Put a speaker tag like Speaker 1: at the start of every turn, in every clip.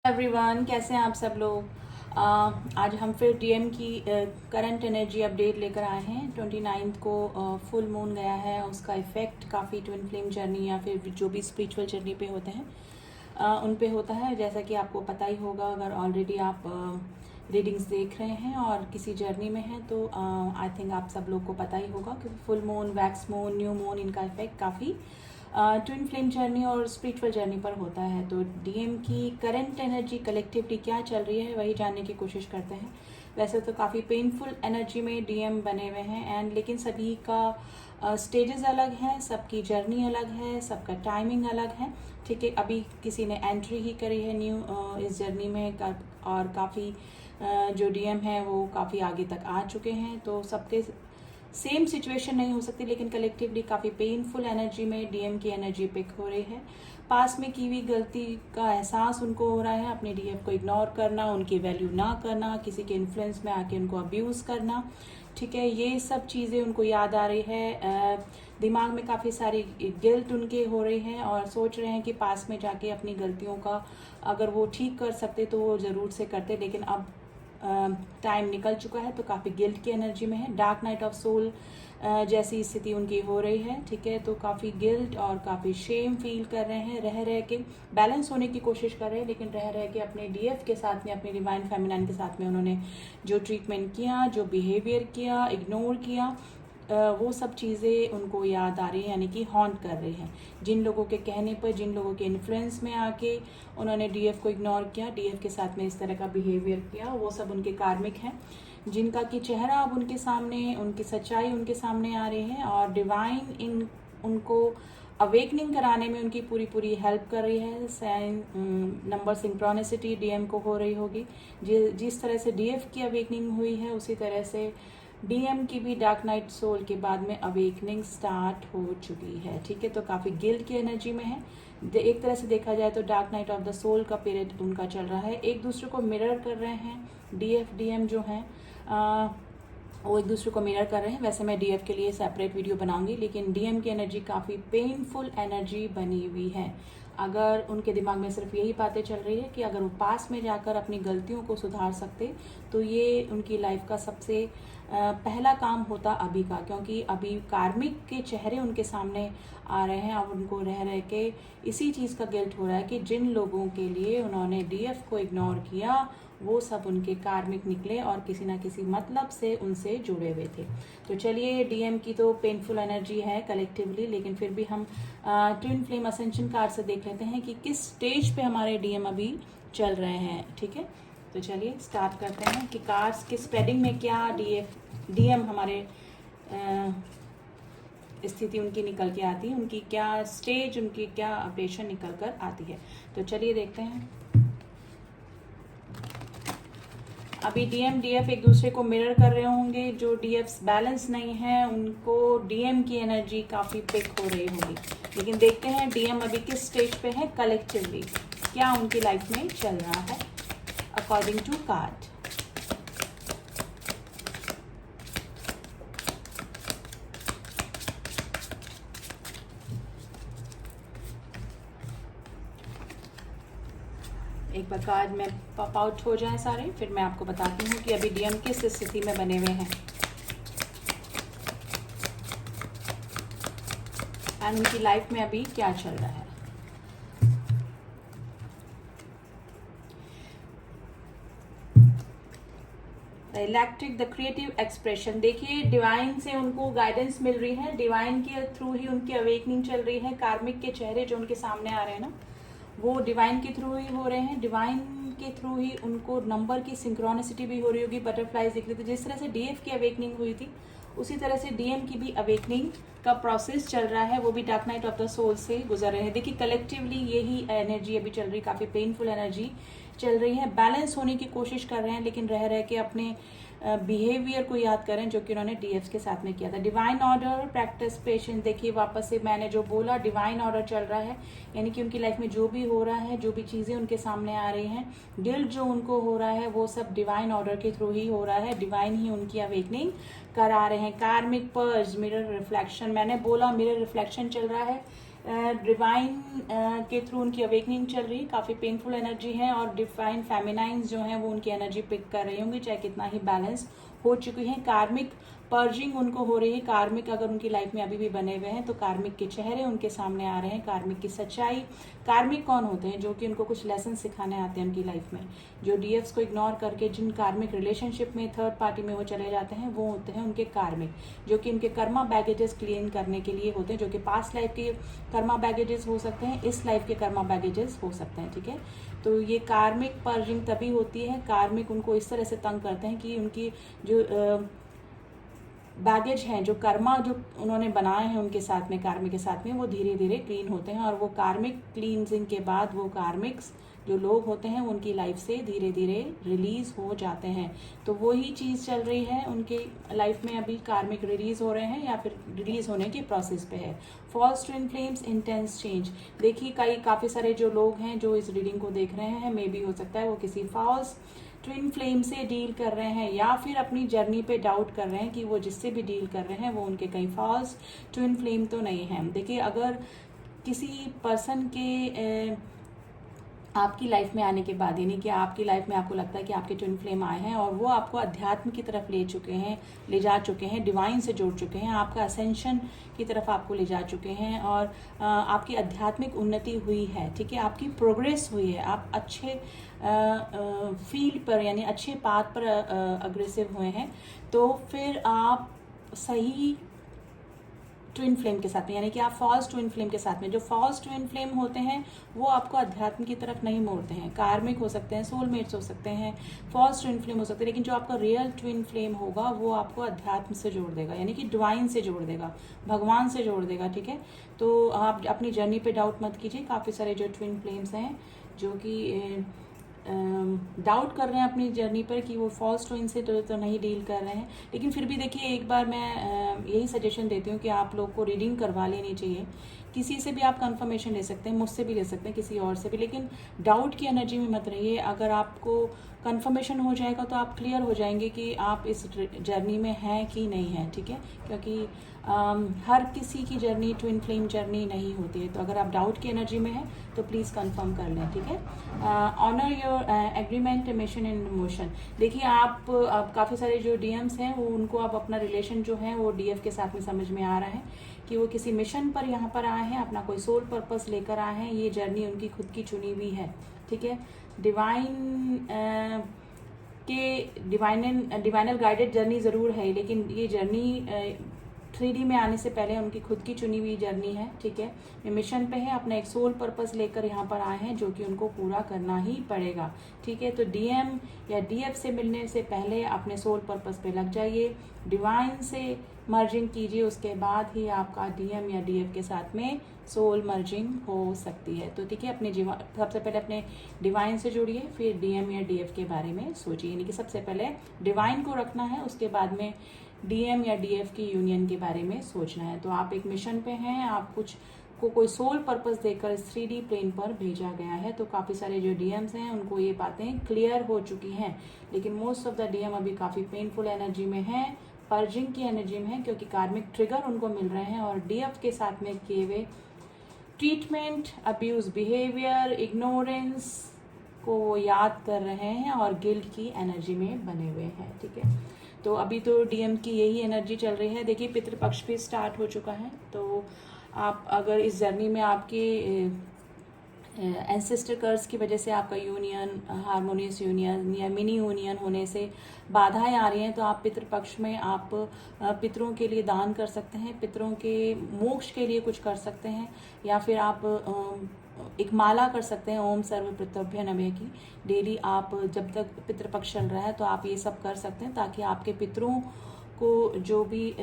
Speaker 1: Everyone, कैसे हैं आप सब लोग। आज हम फिर डीएम की करंट एनर्जी अपडेट लेकर आए हैं। 29 को फुल मून गया है, उसका इफ़ेक्ट काफ़ी ट्विन फ्लेम जर्नी या फिर जो भी स्पिरिचुअल जर्नी पे होते हैं उन पे होता है। जैसा कि आपको पता ही होगा, अगर ऑलरेडी आप रीडिंग्स देख रहे हैं और किसी जर्नी में हैं तो आई थिंक आप सब लोग को पता ही होगा कि full moon, wax moon, new moon, इनका इफ़ेक्ट काफ़ी ट्विन फ्लेम जर्नी और स्पिरिचुअल जर्नी पर होता है। तो डीएम की करंट एनर्जी कलेक्टिवली क्या चल रही है वही जानने की कोशिश करते हैं। वैसे तो काफ़ी पेनफुल एनर्जी में डीएम बने हुए हैं एंड लेकिन सभी का स्टेजेस अलग हैं, सबकी जर्नी अलग है, सबका टाइमिंग अलग है। ठीक है, अभी किसी ने एंट्री ही करी है न्यू इस जर्नी में और काफ़ी जो डीएम है वो काफ़ी आगे तक आ चुके हैं। तो सबके सेम सिचुएशन नहीं हो सकती, लेकिन कलेक्टिवली काफ़ी पेनफुल एनर्जी में डीएम की एनर्जी पिक हो रही है। पास में की हुई गलती का एहसास उनको हो रहा है, अपने डीएफ को इग्नोर करना, उनकी वैल्यू ना करना, किसी के इन्फ्लुएंस में आके उनको अब्यूज़ करना। ठीक है, ये सब चीज़ें उनको याद आ रही है। दिमाग में काफ़ी सारी गिल्ट उनके हो रही है और सोच रहे हैं कि पास में जाके अपनी गलतियों का अगर वो ठीक कर सकते तो वो ज़रूर से करते, लेकिन अब टाइम निकल चुका है तो काफ़ी गिल्ट की एनर्जी में है। डार्क नाइट ऑफ सोल जैसी स्थिति उनकी हो रही है। ठीक है, तो काफ़ी गिल्ट और काफ़ी शेम फील कर रहे हैं। रह के बैलेंस होने की कोशिश कर रहे हैं, लेकिन रह के अपने डीएफ के साथ में, अपने डिवाइन फेमिनाइन के साथ में उन्होंने जो ट्रीटमेंट किया, जो बिहेवियर किया, इग्नोर किया, वो सब चीज़ें उनको याद आ रही हैं, यानी कि हॉन्ट कर रही हैं। जिन लोगों के कहने पर, जिन लोगों के इन्फ्लुएंस में आके उन्होंने डीएफ को इग्नोर किया, डीएफ के साथ में इस तरह का बिहेवियर किया, वो सब उनके कार्मिक हैं, जिनका कि चेहरा अब उनके सामने, उनकी सच्चाई उनके सामने आ रही है और डिवाइन उनको अवेकनिंग कराने में उनकी पूरी हेल्प कर रही है। साइन नंबर सिंक्रोनिसिटी डीएम को हो रही होगी। जिस तरह से डीएफ की अवेकनिंग हुई है उसी तरह से डीएम की भी डार्क नाइट सोल के बाद में अवेकनिंग स्टार्ट हो चुकी है। ठीक है, तो काफ़ी गिल्ट की एनर्जी में है। एक तरह से देखा जाए तो dark night of the soul का पीरियड उनका चल रहा है। एक दूसरे को मिरर कर रहे हैं, डीएफ डीएम जो हैं वो एक दूसरे को मिरर कर रहे हैं। वैसे मैं डीएफ के लिए सेपरेट वीडियो बनाऊंगी, लेकिन डीएम की एनर्जी काफ़ी पेनफुल एनर्जी बनी हुई है। अगर उनके दिमाग में सिर्फ यही बातें चल रही है कि अगर वो पास में जाकर अपनी गलतियों को सुधार सकते तो ये उनकी लाइफ का सबसे पहला काम होता अभी का, क्योंकि अभी कार्मिक के चेहरे उनके सामने आ रहे हैं और उनको रह के इसी चीज़ का गिल्ट हो रहा है कि जिन लोगों के लिए उन्होंने डीएफ को इग्नोर किया वो सब उनके कार्मिक निकले और किसी ना किसी मतलब से उनसे जुड़े हुए थे। तो चलिए, डीएम की तो पेनफुल एनर्जी है कलेक्टिवली, लेकिन फिर भी हम ट्विन फ्लेम असेंशन कार्ड से देख लेते हैं कि किस स्टेज पे हमारे डीएम अभी चल रहे हैं। ठीक है, तो चलिए स्टार्ट करते हैं कि कार्ड्स के स्प्रेडिंग में क्या डीएम हमारे स्थिति उनकी निकल के आती है, उनकी क्या स्टेज, उनकी क्या अपडेशन निकल कर आती है। तो चलिए देखते हैं। अभी डीएम डीएफ एक दूसरे को मिरर कर रहे होंगे। जो डीएफ्स बैलेंस नहीं है उनको डीएम की एनर्जी काफ़ी पिक हो रही होगी, लेकिन देखते हैं डीएम अभी किस स्टेज पे है कलेक्टिवली, क्या उनकी लाइफ में चल रहा है अकॉर्डिंग टू कार्ड। एक बार कार्ड में पॉप आउट हो जाए सारे, फिर मैं आपको बताती हूँ कि अभी डीएम किस स्थिति में बने हुए हैं एंड उनकी लाइफ में अभी क्या चल रहा है। Electric, the creative expression. देखिए, डिवाइन से उनको गाइडेंस मिल रही है, डिवाइन के थ्रू ही उनकी अवेकनिंग चल रही है। कार्मिक के चेहरे जो उनके सामने आ रहे हैं ना, वो डिवाइन के थ्रू ही हो रहे हैं। डिवाइन के थ्रू ही उनको नंबर की सिंक्रोनिसिटी भी हो रही होगी, बटरफ्लाइज दिख रहे थे। जिस तरह से डीएफ की अवेकनिंग हुई थी उसी तरह से डीएम की भी अवेकनिंग का प्रोसेस चल रहा है। वो भी dark night of the soul से गुजर रहे हैं। देखिए, कलेक्टिवली यही एनर्जी अभी चल रही, काफ़ी पेनफुल एनर्जी चल रही है। बैलेंस होने की कोशिश कर रहे हैं, लेकिन रह के अपने बिहेवियर को याद करें जो कि उन्होंने डीएफ के साथ में किया था। Divine order, practice, patience. देखिए, वापस से मैंने जो बोला, डिवाइन ऑर्डर चल रहा है, यानी कि उनकी लाइफ में जो भी हो रहा है, जो भी चीज़ें उनके सामने आ रही हैं, गिल्ट जो उनको हो रहा है, वो सब डिवाइन ऑर्डर के थ्रू ही हो रहा है। डिवाइन ही उनकी अवेकनिंग करा रहे हैं। कार्मिक पर्ज, मिरर रिफ्लेक्शन। मैंने बोला मिरर रिफ्लेक्शन चल रहा है, डिवाइन के थ्रू उनकी अवेकनिंग चल रही है, काफ़ी पेनफुल एनर्जी है, और डिवाइन फेमिनाइंस जो हैं वो उनकी एनर्जी पिक कर रही होंगी, चाहे कितना ही बैलेंस हो चुकी है। कार्मिक पर्जिंग उनको हो रही है। कार्मिक अगर उनकी लाइफ में अभी भी बने हुए हैं तो कार्मिक के चेहरे उनके सामने आ रहे हैं, कार्मिक की सच्चाई। कार्मिक कौन होते हैं? जो कि उनको कुछ लेसन सिखाने आते हैं उनकी लाइफ में। जो डीएफ्स को इग्नोर करके जिन कार्मिक रिलेशनशिप में थर्ड पार्टी में वो चले जाते हैं, वो होते हैं उनके कार्मिक, जो कि उनके कर्मा बैगेजेस क्लीन करने के लिए होते हैं, जो कि पास्ट लाइफ के कर्मा बैगेजेस हो सकते हैं, इस लाइफ के कर्मा बैगेजेस हो सकते हैं। ठीक है, तो ये कार्मिक पर्जिंग तभी होती है, कार्मिक उनको इस तरह से तंग करते हैं कि उनकी जो बैगेज हैं, जो कर्मा जो उन्होंने बनाए हैं उनके साथ में, कार्मिक के साथ में, वो धीरे धीरे क्लीन होते हैं, और वो कार्मिक क्लींजिंग के बाद वो कार्मिक्स जो लोग होते हैं उनकी लाइफ से धीरे धीरे रिलीज हो जाते हैं। तो वही चीज़ चल रही है उनके लाइफ में, अभी कार्मिक रिलीज हो रहे हैं या फिर रिलीज होने की प्रोसेस पे है। False twin flames, intense change. देखिए काफ़ी सारे जो लोग हैं जो इस रीडिंग को देख रहे हैं, मे बी हो सकता है वो किसी फॉल्स ट्विन फ्लेम से डील कर रहे हैं, या फिर अपनी जर्नी पे डाउट कर रहे हैं कि वो जिससे भी डील कर रहे हैं वो उनके कहीं फॉल्स ट्विन फ्लेम तो नहीं है। देखिए, अगर किसी पर्सन के आपकी लाइफ में आने के बाद, यानी कि आपकी लाइफ में आपको लगता है कि आपके ट्विन फ्लेम आए हैं और वो आपको अध्यात्म की तरफ ले जा चुके हैं, डिवाइन से जोड़ चुके हैं, आपका असेंशन की तरफ आपको ले जा चुके हैं, और आपकी आध्यात्मिक उन्नति हुई है। ठीक है, आपकी प्रोग्रेस हुई है, आप अच्छे फील्ड पर यानी अच्छे पाथ पर अग्रेसिव हुए हैं, तो फिर आप सही ट्विन फ्लेम के साथ में, यानी कि आप फॉल्स ट्विन फ्लेम के साथ में, जो फॉल्स ट्विन फ्लेम होते हैं वो आपको अध्यात्म की तरफ नहीं मोड़ते हैं। कार्मिक हो सकते हैं, सोलमेट्स हो सकते हैं, फॉल्स ट्विन फ्लेम हो सकते हैं, लेकिन जो आपका रियल ट्विन फ्लेम होगा वो आपको अध्यात्म से जोड़ देगा, यानी कि डिवाइन से जोड़ देगा, भगवान से जोड़ देगा। ठीक है, तो आप अपनी जर्नी पे डाउट मत कीजिए। काफ़ी सारे जो ट्विन फ्लेम्स हैं जो कि डाउट कर रहे हैं अपनी जर्नी पर कि वो फॉल्स ट्विन से तो नहीं डील कर रहे हैं, लेकिन फिर भी देखिए, एक बार मैं यही सजेशन देती हूँ कि आप लोग को रीडिंग करवा लेनी चाहिए। किसी से भी आप कंफर्मेशन ले सकते हैं, मुझसे भी ले सकते हैं, किसी और से भी, लेकिन डाउट की एनर्जी में मत रहिए। अगर आपको कंफर्मेशन हो जाएगा तो आप क्लियर हो जाएंगे कि आप इस जर्नी में हैं कि नहीं हैं। ठीक है, क्योंकि हर किसी की जर्नी ट्विन फ्लेम जर्नी नहीं होती है। तो अगर आप डाउट की एनर्जी में हैं तो प्लीज़ कंफर्म कर लें। ठीक है, honour your agreement, mission and motion. देखिए, आप काफ़ी सारे जो डीएम्स हैं वो उनको आप अपना रिलेशन जो है वो डीएफ के साथ में समझ में आ रहा है कि वो किसी मिशन पर यहाँ पर आए हैं, अपना कोई सोल पर्पस लेकर आए हैं। ये जर्नी उनकी खुद की चुनी हुई है। ठीक है, डिवाइन डिवाइनल गाइडेड जर्नी ज़रूर है, लेकिन ये जर्नी 3D में आने से पहले उनकी खुद की चुनी हुई जर्नी है। ठीक है, ये मिशन पे है, अपना एक सोल पर्पस लेकर यहाँ पर आए हैं जो कि उनको पूरा करना ही पड़ेगा। ठीक है, तो डीएम या डीएफ से मिलने से पहले अपने सोल पर्पस पे लग जाइए, डिवाइन से मर्जिंग कीजिए, उसके बाद ही आपका डीएम या डीएफ के साथ में सोल मर्जिंग हो सकती है। तो ठीक है, सबसे पहले अपने डिवाइन से जुड़िए, फिर डीएम या डीएफ के बारे में सोचिए, यानी कि सबसे पहले डिवाइन को रखना है, उसके बाद में डीएम या डीएफ की यूनियन के बारे में सोचना है। तो आप एक मिशन पे हैं, आप कुछ को कोई सोल पर्पस देकर इस 3D प्लेन पर भेजा गया है। तो काफ़ी सारे जो डीएम्स हैं उनको ये बातें क्लियर हो चुकी हैं, लेकिन मोस्ट ऑफ द डीएम अभी काफ़ी पेनफुल एनर्जी में है, पर्जिंग की एनर्जी में है, क्योंकि कार्मिक ट्रिगर उनको मिल रहे हैं, और डीएफ के साथ में किए हुए ट्रीटमेंट, अब्यूज बिहेवियर, इग्नोरेंस को याद कर रहे हैं और गिल्ट की एनर्जी में बने हुए हैं। ठीक है, तो अभी तो डीएम की यही एनर्जी चल रही है। देखिए, पितृपक्ष भी स्टार्ट हो चुका है, तो आप अगर इस जर्नी में आपके एंसेस्टर कर्स की वजह से आपका यूनियन, हारमोनियस यूनियन या मिनी यूनियन होने से बाधाएं आ रही हैं, तो आप पितृपक्ष में आप पितरों के लिए दान कर सकते हैं, पितरों के मोक्ष के लिए कुछ कर सकते हैं, या फिर आप एक माला कर सकते हैं ओम सर्व पितृभ्य नमः की। डेली आप जब तक पितृपक्ष चल रहा है तो आप ये सब कर सकते हैं, ताकि आपके पितरों को जो भी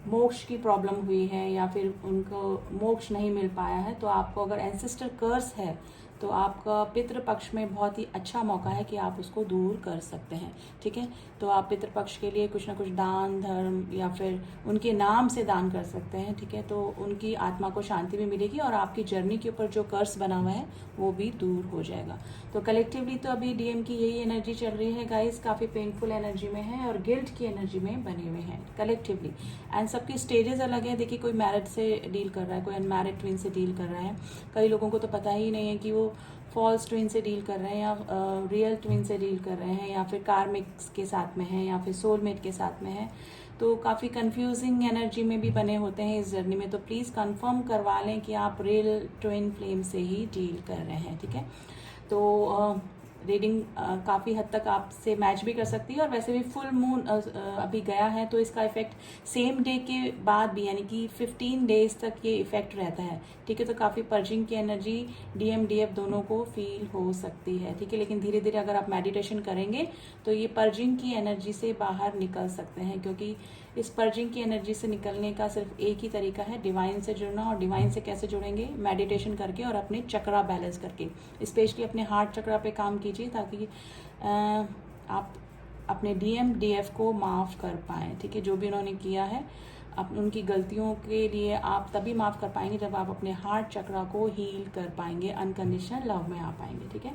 Speaker 1: मोक्ष की प्रॉब्लम हुई है या फिर उनको मोक्ष नहीं मिल पाया है, तो आपको अगर एंसेस्टर कर्स है तो आपका पितृपक्ष में बहुत ही अच्छा मौका है कि आप उसको दूर कर सकते हैं। ठीक है, तो आप पितृपक्ष के लिए कुछ ना कुछ दान धर्म या फिर उनके नाम से दान कर सकते हैं। ठीक है, तो उनकी आत्मा को शांति भी मिलेगी और आपकी जर्नी के ऊपर जो कर्स बना हुआ है वो भी दूर हो जाएगा। तो कलेक्टिवली तो अभी डीएम की यही एनर्जी चल रही है गाइस, काफ़ी पेनफुल एनर्जी में है और गिल्ट की एनर्जी में बने हुए हैं कलेक्टिवली। एंड सबकी स्टेजेस अलग है। देखिए, कोई मैरिड से डील कर रहा है, कोई अनमैरिड ट्विन से डील कर रहा है। कई लोगों को तो पता ही नहीं है कि वो फॉल्स ट्विन से डील कर रहे हैं या रियल ट्विन से डील कर रहे हैं या फिर कार्मिक्स के साथ में है या फिर सोलमेट के साथ में है। तो काफ़ी कंफ्यूजिंग एनर्जी में भी बने होते हैं इस जर्नी में। तो प्लीज़ कंफर्म करवा लें कि आप रियल ट्विन फ्लेम से ही डील कर रहे हैं। ठीक है, तो रीडिंग काफ़ी हद तक आपसे मैच भी कर सकती है। और वैसे भी फुल मून अभी गया है तो इसका इफेक्ट सेम डे के बाद भी यानी कि 15 डेज तक ये इफेक्ट रहता है। ठीक है, तो काफ़ी पर्जिंग की एनर्जी डीएम डीएफ दोनों को फील हो सकती है। ठीक है, लेकिन धीरे धीरे अगर आप मेडिटेशन करेंगे तो ये पर्जिंग की एनर्जी से बाहर निकल सकते हैं, क्योंकि इस पर्जिंग की एनर्जी से निकलने का सिर्फ एक ही तरीका है, डिवाइन से जुड़ना। और डिवाइन से कैसे जुड़ेंगे? मेडिटेशन करके और अपने चक्रा बैलेंस करके। स्पेशली अपने हार्ट चक्रा पे काम कीजिए ताकि आप अपने डीएम डीएफ को माफ़ कर पाएँ। ठीक है, जो भी उन्होंने किया है उनकी गलतियों के लिए आप तभी माफ़ कर पाएंगे जब आप अपने हार्ट चक्रा को हील कर पाएंगे, अनकंडीशनल लव में आ पाएंगे। ठीक है,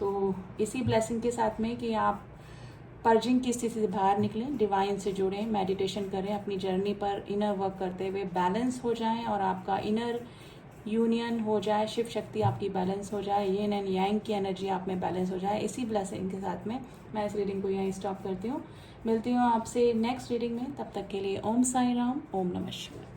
Speaker 1: तो इसी ब्लेसिंग के साथ में कि आप पर्जिंग की स्थिति से बाहर निकलें, डिवाइन से जुड़ें, मेडिटेशन करें, अपनी जर्नी पर इनर वर्क करते हुए बैलेंस हो जाएं और आपका इनर यूनियन हो जाए, शिव शक्ति आपकी बैलेंस हो जाए, यिन एंड यांग की एनर्जी आप में बैलेंस हो जाए। इसी ब्लेसिंग के साथ में मैं इस रीडिंग को यहीं स्टॉप करती हूँ। मिलती हूँ आपसे नेक्स्ट रीडिंग में, तब तक के लिए ओम साई राम, ओम नमः शिवाय।